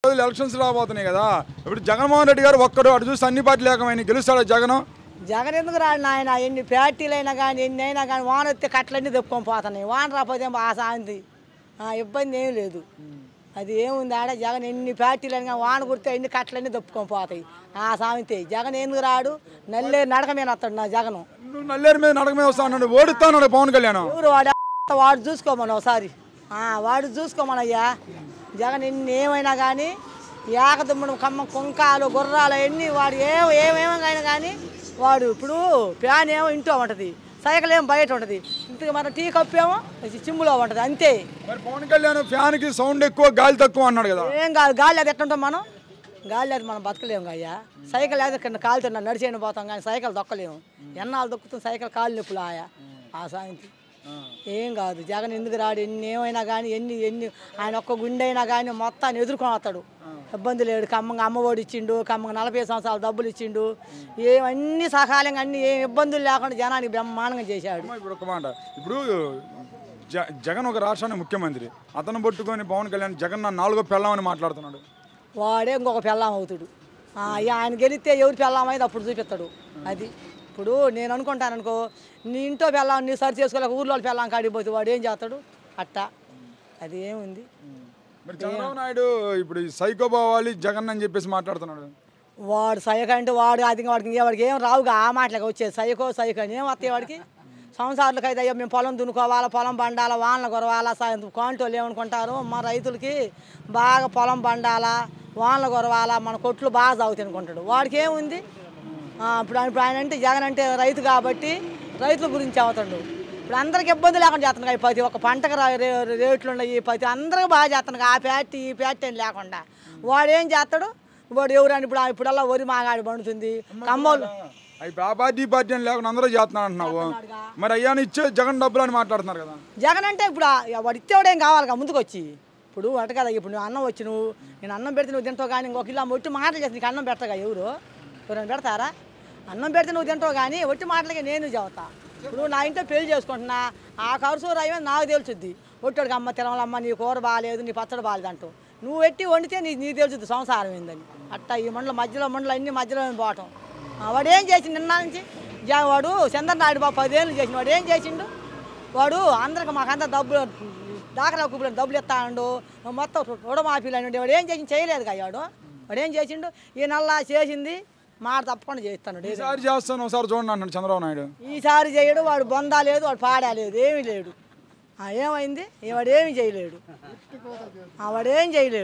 Elections రాబోతున్నాయి కదా. ఇప్పుడు జగన్మోహన్ రెడ్డి గారు ఒక్కడు అటు చూసి అన్ని పార్టీలు ఏకమైన గెలుస్తాడు జగన్. జగన్ ఎందుకు రాడు నాయన? ఎన్ని పార్టీలైనా కానీ ఎన్ని అయినా కానీ వాన వస్తే కట్లన్నీ దప్పుకొని పోతున్నాయి. వాన రాకపోతే ఆ శాంతి ఇబ్బంది ఏం లేదు. అది ఏముంది ఆడ జగన్ ఎన్ని పార్టీలైనా కానీ వాన కుడితే ఎన్ని కట్లన్నీ దప్పుకొని పోతాయి. ఆ సామెత జగన్ ఎందుకు రాడు? నల్లేరు నడక మీద వస్తాడు నా జగన్. నల్లేరు మీద నడక మీద వస్తాడు, ఓడుతాడు పవన్ కళ్యాణ్. ఎవరు వాడు చూసుకోమని ఒకసారి వాడు చూసుకోమనయ్యా. జగన్ ఎన్ని ఏమైనా కానీ ఏకదుమ్మడం కమ్మ కుంకాలు గుర్రాలు అన్నీ వాడు ఏమేమైనా కానీ వాడు ఇప్పుడు ఫ్యాన్ ఏమో ఇంట్లో ఉంటుంది, సైకిల్ ఏమో బయట ఉంటుంది, ఇంతకు మన టీ కప్పు ఏమో చిమ్ములో ఉంటుంది అంతే. మరి పవన్ కళ్యాణ్ ఫ్యాన్కి సౌండ్ ఎక్కువ గాలి తక్కువ అన్నాడు కదా. ఏం కాదు, గాలి లేదు ఎట్టుంటాం మనం, గాలి లేదు మనం బతకలేము అయ్యా. సైకిల్ లేదు కింద కాలుతున్నా నడిచేయండి పోతాం కానీ సైకిల్ దొక్కలేము. ఎన్నాళ్ళు దొక్కుతాం సైకిల్ కాలు నొప్పులు ఆ సాయంతి. ఏం కాదు జగన్ ఎందుకు రాడు? ఎన్ని ఏమైనా కానీ ఎన్ని ఆయన ఒక్క గుండె అయినా కానీ మొత్తాన్ని ఎదుర్కొని వస్తాడు. ఇబ్బంది లేడు. కమ్మంగా అమ్మఒడి ఇచ్చిండు, కమ్మంగా 40 సంవత్సరాలు డబ్బులు ఇచ్చిండు. ఏమన్నీ సకాలంగా అన్ని ఏ ఇబ్బందులు లేకుండా జనానికి బ్రహ్మాండంగా చేశాడు. ఇప్పుడు ఒక మాట, ఇప్పుడు జగన్ ఒక రాష్ట్రానికి ముఖ్యమంత్రి, అతను పట్టుకొని పవన్ కళ్యాణ్ జగన్ నా 4వ పెళ్ళామని మాట్లాడుతున్నాడు. వాడే ఇంకొక పెళ్ళాం అవుతాడు. ఆయన గెలిస్తే ఎవరు పెళ్ళాం అయితే అప్పుడు చూపిస్తాడు. అది ఇప్పుడు నేను అనుకుంటాను అనుకో, నీ ఇంట్లో పెళ్ళాం నీ సరి చేసుకోలేక ఊర్లో పెళ్ళాం కాడిపోతే వాడు ఏం చేస్తాడు అట్టా. అది ఏముంది. మరి చంద్రబాబు నాయుడు ఇప్పుడు సైకో పోవాలి జగన్ అని చెప్పేసి మాట్లాడుతున్నాడు. వాడు సైకో అంటే వాడు అది వాడికి ఏం రావుగా ఆ మాటలకు వచ్చేది. సైకో అని ఏం వస్తాయి వాడికి? సంవత్సరాలకు అయితే అయ్యో మేము పొలం దున్నుకోవాలా, పొలం పండాలా, వానలు కురవాలా, కాంటోళ్ళు ఏమనుకుంటారు మా రైతులకి బాగా పొలం పండాలా, వానలు కురవాలా, మన కొట్లు బాగా సాగుతాయి అనుకుంటాడు. వాడికి ఏముంది? ఇప్పుడు ఆయన అంటే జగన్ అంటే రైతు కాబట్టి రైతుల గురించి అవుతాడు. ఇప్పుడు అందరికి ఇబ్బంది లేకుండా చేస్తున్నాడు. ప్రతి ఒక్క పంటకు రేట్లు ఉన్నాయి, ప్రతి అందరికి బాగా చేస్తున్నాడు. ఆ ప్యాట్ ఈ ప్యాట్ అని లేకుండా వాడు ఏం చేస్తాడు? వాడు ఎవరని ఇప్పుడల్లా వరి మాగాడి పండుతుంది కమ్మోళ్ళు పార్టీ అని లేకుండా అందరూ చేస్తున్నాడు అంటున్నావు. మరి అయ్యాను ఇచ్చే జగన్ డబ్బులు అని మాట్లాడుతున్నారు కదా. జగన్ అంటే ఇప్పుడు వాడు ఇచ్చేవాడు ఏం కావాలి కదా ముందుకు వచ్చి. ఇప్పుడు అట కదా, ఇప్పుడు నువ్వు అన్నం వచ్చి నేను అన్నం పెడితే నువ్వు తింటావు కానీ ఇంకొక ఇలా ఒట్టి మాటలు చేసి నీకు అన్నం పెడతాగా ఎవరైనా పెడతారా? అన్నం పెడితే నువ్వు తింటావు కానీ ఒట్టి మాటలకి నేను చదువుతా. ఇప్పుడు నా ఇంట్లో పెళ్లి చేసుకుంటున్నా, ఆ ఖర్చు రాయమని నాకు తెలుసుద్ది. ఒట్టోడికి అమ్మ తినవాలమ్మ నీ కూర బాగాలేదు, నీ పచ్చడి బాగాలేదు అంటూ నువ్వు పెట్టి వండితే నీకు తెలుసుద్ది సంసారం ఏందని. అట్టా ఈ మధ్యలో అన్ని మధ్యలో పోవటం. వాడు ఏం చేసిండు నిన్న నుంచి? వాడు చంద్రనాయుడు బాబు 10 ఏళ్ళు చేసిండు. వాడు ఏం చేసిండు? వాడు అందరికి మాకంతా డబ్బులు దాఖలా కుప్పలు డబ్బులు ఇస్తాడు, మొత్తం రుణమాఫీలు అని వాడు ఏం చేసిండు? చేయలేదు కదా వాడు ఏం చేసిండు? ఈ నెల చేసింది మాట తప్పకుండా చేస్తాడు. ఈసారి చేస్తాను ఒకసారి చూడండి అన్నాడు చంద్రబాబు నాయుడు. ఈసారి చేయడు. వాడు బొందా లేదు, వాడు పాడలేదు, ఏమీ లేడు. ఏమైంది? వాడు ఏమి చేయలేడు, వాడేం చేయలేడు.